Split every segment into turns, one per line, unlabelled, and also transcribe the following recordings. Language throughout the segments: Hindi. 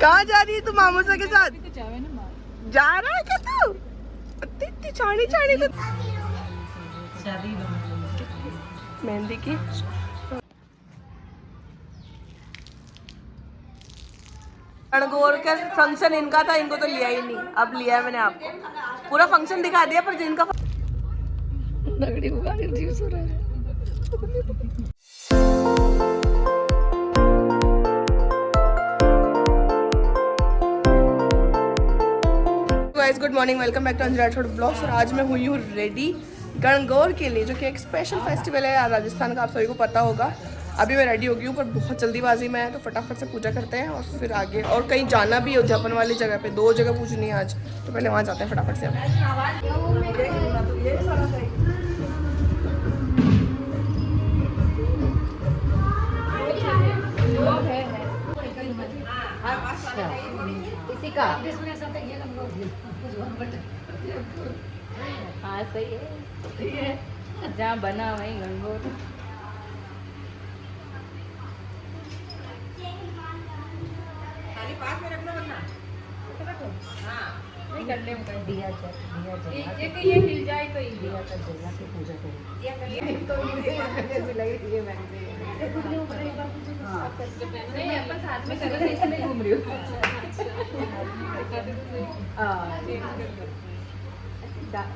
कहाँ जा रही है तू मामूसा के साथ? जा रहा है क्या तू? इतनी चाणी चाणी तो मेहंदी की गणगौर का फंक्शन इनका था, इनको तो लिया ही नहीं, अब लिया है मैंने आपको। पूरा फंक्शन दिखा दिया पर जिनका नगड़ी उगाड़ी जीव सो रहा है। Guys good morning, welcome back to Anjali Rathore blogs. और आज मैं हुई हूँ रेडी गणगौर के लिए, जो कि एक स्पेशल फेस्टिवल है राजस्थान का, आप सभी को पता होगा। अभी मैं रेडी हो गई हूँ पर बहुत जल्दीबाजी में है, तो फटाफट से पूजा करते हैं और फिर आगे। और कहीं जाना भी है उद्यापन वाली जगह पे, 2 जगह पूजनी है आज, तो पहले वहाँ जाते हैं फटाफट से।
इसी का हाँ सही है, जहाँ बना वहीं गणगौर। पास में रखना वरना नहीं कर ले दिया एक ये हिल जाए तो दिया कर जगह की पूजा करें तो लगे ये मैंने नहीं अपन साथ में कर इसमें घूम रही हूँ।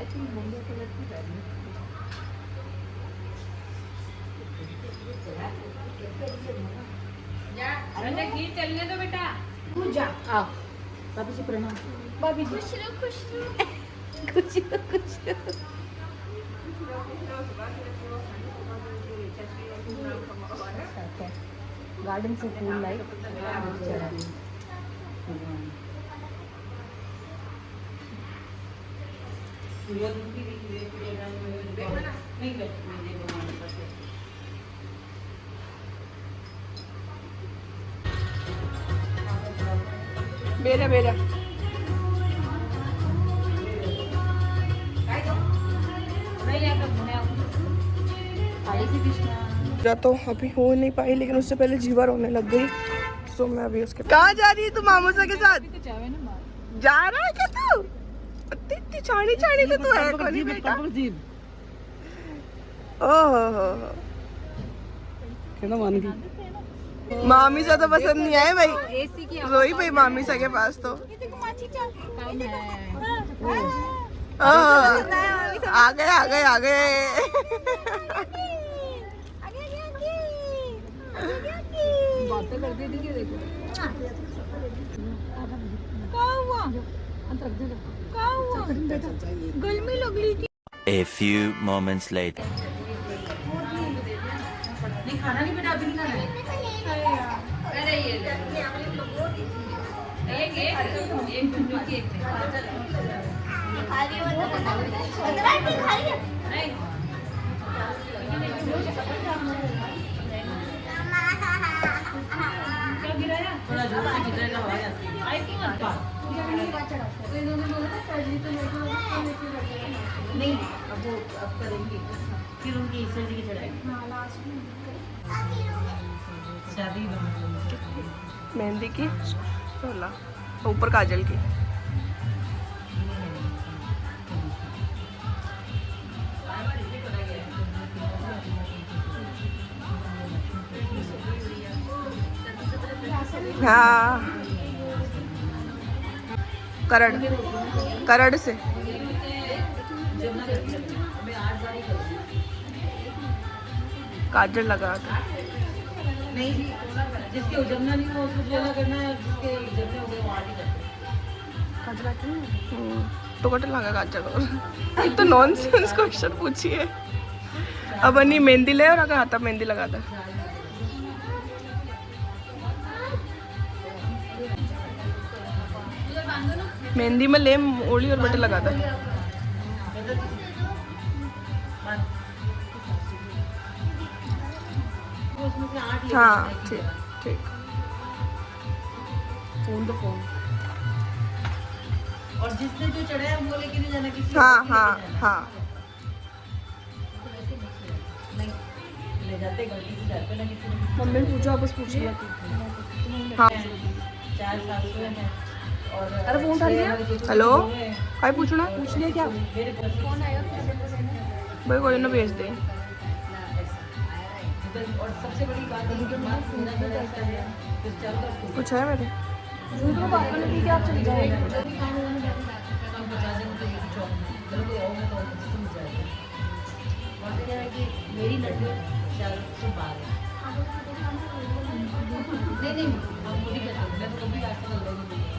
एक्चुअली मुंबई कलर की पहनी या घी चलने दो बेटा, पूजा आओ। भाभी से प्रणाम। भाभी जी खुश रहो खुश रहो खुश रहो खुश रहो। गार्डन से फूल लाई
मेरा मेरा तो अभी हो नहीं पाई, लेकिन उससे पहले जीवा रोने लग गई, तो मैं अभी उसके। कहाँ जा रही है तू मामूसा के साथ? जा रहा है क्या तू? इतनी चाणी चाणी तो तू है कोनी बेटा। ओहो केना मान गई। मामी सा तो पसंद नहीं आए भाई, रोई भाई मामी सा के पास तो। आ गए आ गए आ गए। बातें करती थी कि देखो गर्मी लग रही थी।
A few moments later.
नहीं खाना नहीं बेटा, अभी नहीं खाना है। अरे ये एक गुंडू की एक थोड़ा जोर से गिरेगा, आवाज आती है। नहीं अब वो अब करेंगे, फिर उनकी ईश्वर जी की चढ़ाई शादी
मेहंदी की 16 ऊपर काजल की। हाँ करड़ करड़ से काजल लगा था।
नहीं जी, जिसके जमना नहीं हो उसको बोला करना है, जिसके जमने हो गए वो आगे करते
काजल आती है तो कट लगा काजल। और एक तो नॉनसेंस क्वेश्चन पूछिए। अब अन्नी मेहंदी ले और अगर हाथा मेहंदी लगा था। मेहंदी में ले ओली और बटे लगा था। हाँ ठीक ठीक।
फोन तो फोन और जिसने जो चढ़ाया वो लेके नहीं जाना किसी।
हाँ हाँ हाँ
ले जाते गलती से जाते ना किसी ने।
मम्मी ने पूछा, वापस पूछ लिया। हाँ
4 सासुएं हैं और
अरे फोन उठा लिया। हेलो काय पूछना
पूछ लिया क्या
कौन आएगा भाई कोई ना भेज दे
और सबसे बड़ी बात है कि मेरा फिर चलकर
कुछ है मेरे
झूठ में बात करने की आप चले जाएंगे हम बचा देंगे तो ये चौक चलो कोई और मैं तो समझ जाएगा और क्या है कि मेरी लड़की शायद से बाहर है नहीं हम वो भी कर सकते मैं तो कभी आज तक लड़की नहीं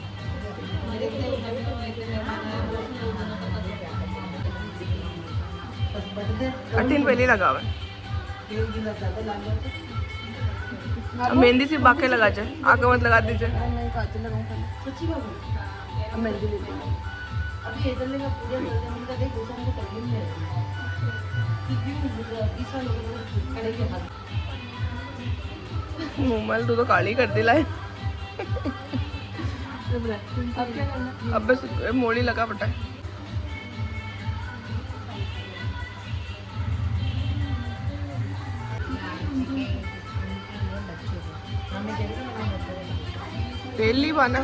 मेरे लिए कभी तो लेके मेहमान आए वो दोनों का पता क्या बस बर्थडे
18 पहले लगा हुआ है
3 दिन लग जाता लाने
अब मेहंदी सिर्फ बाके लगा जाए आगे मत लगा दीजिए
नहीं काजल लगाऊं सच्ची बात अब मेहंदी लेते हैं अभी इधर लेगा पूरे हम का देख दूसरा को तकलीफ नहीं रहती कि क्यों तीसरा लोग खड़े के हाथ
मोमल तू तो काली कर दी लाए
अब क्या करना
अब बस मोड़ी लगा पटा है तेल नहीं पाना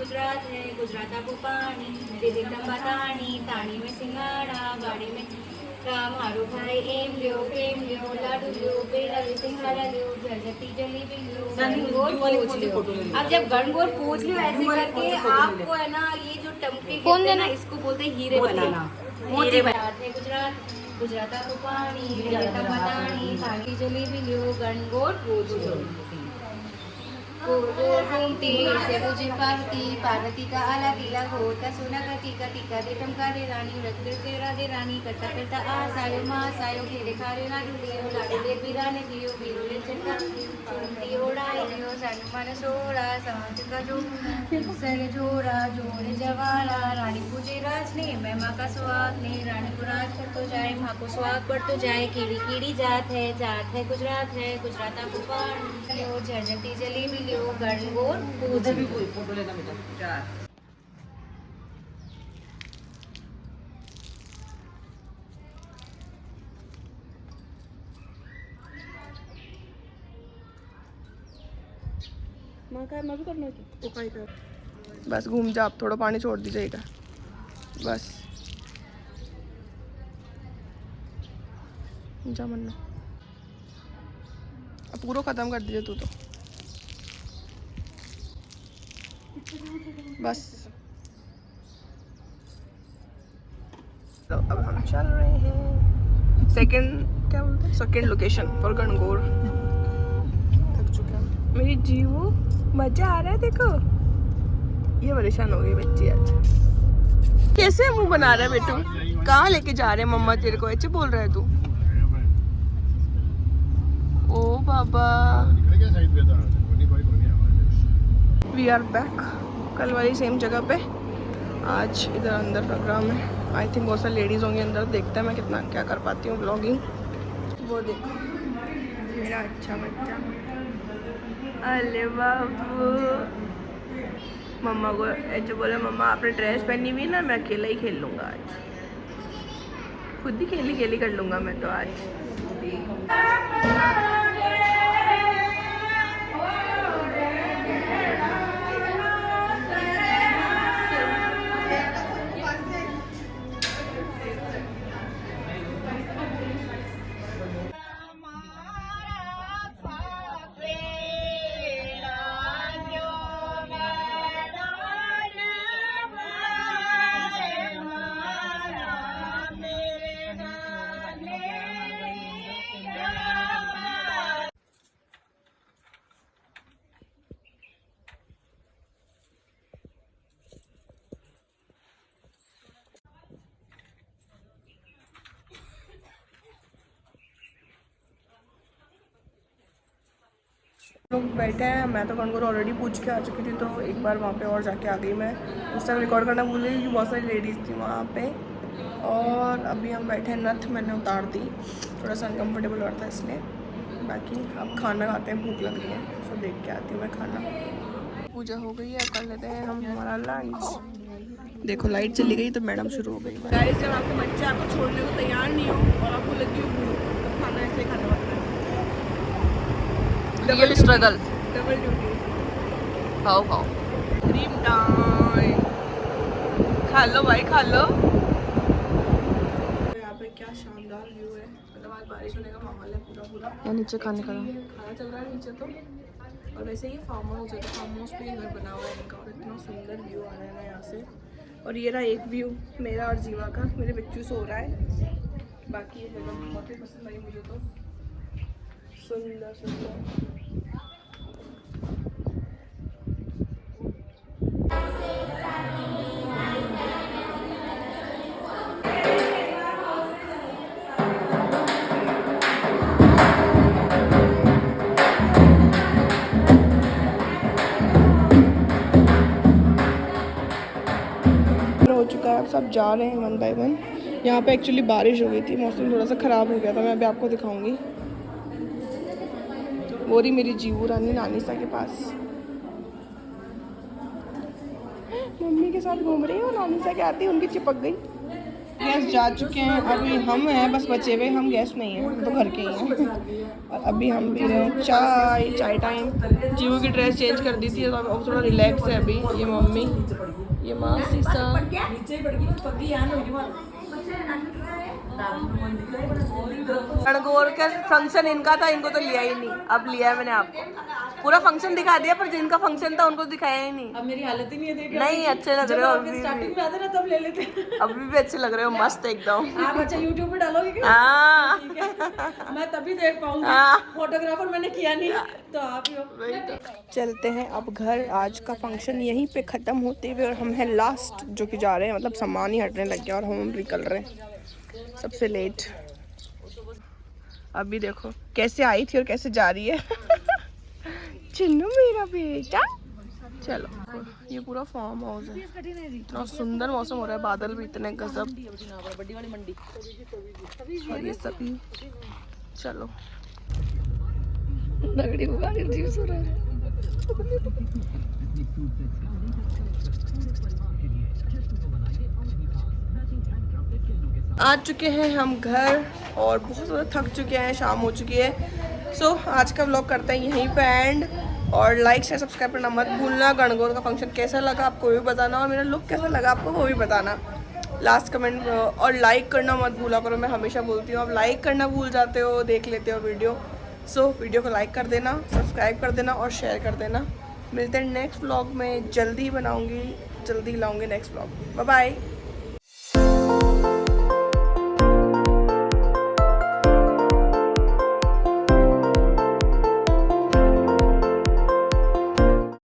गुजरात है गुजरात को पानी दे दे तानी तानी में सिंगाड़ा गाड़ी में राम हारो भाई एम लियो प्रेम लियो लाडू लियो पेड़ा लियो सिंगाड़ा लियो जलती जलेबी लियो गणगौर पूछ लियो। अब जब गणगौर पूछ लियो ऐसे करके आपको है ना ये जो टमके कहते हैं ना इसको बोलते हैं हीरे बनाना हीरे बनाते गुजरात गुजरात को पानी दे दे तानी तानी जलेबी लियो गणगौर पूछ लियो गोल गोल घूमती से मुझे पार्वती का आला गीला होता सोना का टीका दे टमका दे रानी रख दे राधे रानी करता करता आसायो मास आयो घेरे खारे लाडू लियो लाडू ले बिराने दियो बिरुले चटका चुनती ओढ़ाई लियो सन मन सोड़ा समाज का जो सर जोड़ा जोड़े जवारा रानी पूजे राज ने महिमा का सुहाग ने रानी को राज बढ़तो जाए माँ को सुहाग बढ़तो जाए कीड़ी कीड़ी जात है गुजरात को पानी लियो झरझटी जलेबी लियो गणगौर पूज
भी कोई फोटो लेना बेटा
मैं भी करना है बस घूम जा आप थोड़ा पानी छोड़ दीजिएगा बस जा मन्ना अब पूरा ख़त्म कर दीजिए तू तो बस तो अब हम चल रहे हैं सेकंड क्या बोलते हैं सेकंड लोकेशन फॉर गणगौर थक चुके हैं मेरी जीवो मजा आ रहा है देखो ये परेशान हो गई बच्ची आज कैसे मुंह बना रहा है बेटू कहाँ लेके जा रहे हैं मम्मा तेरे को ऐसे बोल रहा है तू ओ बाबा वी आर बैक कल वाली सेम जगह पे आज इधर अंदर प्रोग्राम है आई थिंक बहुत सारी लेडीज़ होंगी अंदर देखते हैं मैं कितना क्या कर पाती हूँ ब्लॉगिंग वो देखो मेरा अच्छा बच्चा अरे बाबू मम्मा को ऐसे बोला मम्मा आपने ड्रेस पहनी हुई ना मैं अकेला ही खेल लूँगा आज खुद ही खेली कर लूँगा मैं तो आज लोग बैठे हैं, मैं तो गणगौर ऑलरेडी पूछ के आ चुकी थी, तो एक बार वहाँ पे और जाके आ गई मैं। उस टाइम रिकॉर्ड करना भूल गई क्योंकि बहुत सारी लेडीज़ थी वहाँ पे। और अभी हम बैठे हैं, नथ मैंने उतार दी, थोड़ा सा अनकम्फर्टेबल हो रहा था इसलिए। बाकी अब खाना खाते हैं, भूख लग रही है, तो देख के आती हूँ मैं खाना। पूजा हो गई है, कर लेते हैं हम हमारा लंच। देखो लाइट चली गई तो मैडम शुरू हो गई। गाइस, जब आपके बच्चे आपको छोड़ने को तैयार नहीं हो और आपको लगी हो भूख, तो खाना ऐसे ही खाना पड़ता है।
Real struggle.
Double duty.
खाओ खाओ।
क्रीम टाइम, खा लो भाई खा लो। यहाँ पे क्या शानदार व्यू है, मतलब आज बारिश होने का माहौल है पूरा।
या नीचे खाने का
खाना चल रहा है नीचे तो। और वैसे ये फार्म हाउस है, तो फार्म हाउस पे घर बना हुआ है इनका, और इतना सुंदर व्यू आ रहा है ना यहाँ से। और ये रहा एक व्यू मेरा और जीवा का, मेरे बच्चू सो रहा है। बाकी ये जगह बहुत ही पसंद आई मुझे तो, सुंदर सुंदर। हो चुका है, अब सब जा रहे हैं वन बाय वन। यहाँ पे एक्चुअली बारिश हो गई थी, मौसम थोड़ा सा ख़राब हो गया था, मैं अभी आपको दिखाऊंगी। वो रही मेरी जीवू रानी नानी सा के पास, मम्मी के साथ घूम रही है, और नानी सा के आती है उनकी चिपक गई। गैस जा चुके हैं, अभी हम हैं बस बचे हुए, हम गैस नहीं हैं, हम तो घर के ही हैं। और अभी हम पी रहे हैं चाय टाइम। जीवू की ड्रेस चेंज कर दी थी, तो अब थोड़ा रिलैक्स है अभी। ये मम्मी, ये मासी सा। गणगौर का फंक्शन इनका था, इनको तो लिया ही नहीं, अब लिया है मैंने आपको। पूरा फंक्शन दिखा दिया, पर जिनका फंक्शन था उनको दिखाया ही नहीं।
अब मेरी हालत ही नहीं है देख।
नहीं, अच्छे लग रहे हो अभी
स्टार्टिंग में आते ना तब ले लेते।
अभी भी अच्छे लग रहे हो, मस्त एकदम।
आप अच्छा यूट्यूब पे डालोगे क्या?
हाँ।
ठीक है, मैं तभी देख पाऊंगी।
हाँ।
फोटोग्राफर मैंने किया नहीं, तो आप ही हो।
चलते हैं अब घर। आज का फंक्शन यहीं पे ख़त्म होते हुए, और हम हैं लास्ट जो कि जा रहे हैं, मतलब सामान ही हटने लग गया और हम निकल रहे हैं सबसे लेट। अभी देखो कैसे आई थी और कैसे जा रही है। चिन्नू मेरा बेटा। चलो, ये पूरा फार्म हाउस है, इतना सुंदर मौसम हो रहा है, बादल भी इतने गजब।
बड़ी वाली मंडी।
और ये सभी, चलो लगड़ी उगाड़ी जीव सो रहा है। आ चुके हैं हम घर और बहुत ज़्यादा थक चुके हैं, शाम हो चुकी है। सो आज का व्लॉग करते हैं यहीं पे एंड। और लाइक शेयर सब्सक्राइब करना मत भूलना। गणगौर का फंक्शन कैसा लगा आपको भी बताना, और मेरा लुक कैसा लगा आपको वो भी बताना लास्ट कमेंट। और लाइक करना मत भूला करो, मैं हमेशा बोलती हूँ, आप लाइक करना भूल जाते हो, देख लेते हो वीडियो। सो वीडियो को लाइक कर देना, सब्सक्राइब कर देना और शेयर कर देना। मिलते हैं नेक्स्ट व्लॉग में, जल्दी बनाऊँगी, जल्दी लाऊँगी नेक्स्ट व्लॉग। Bye bye.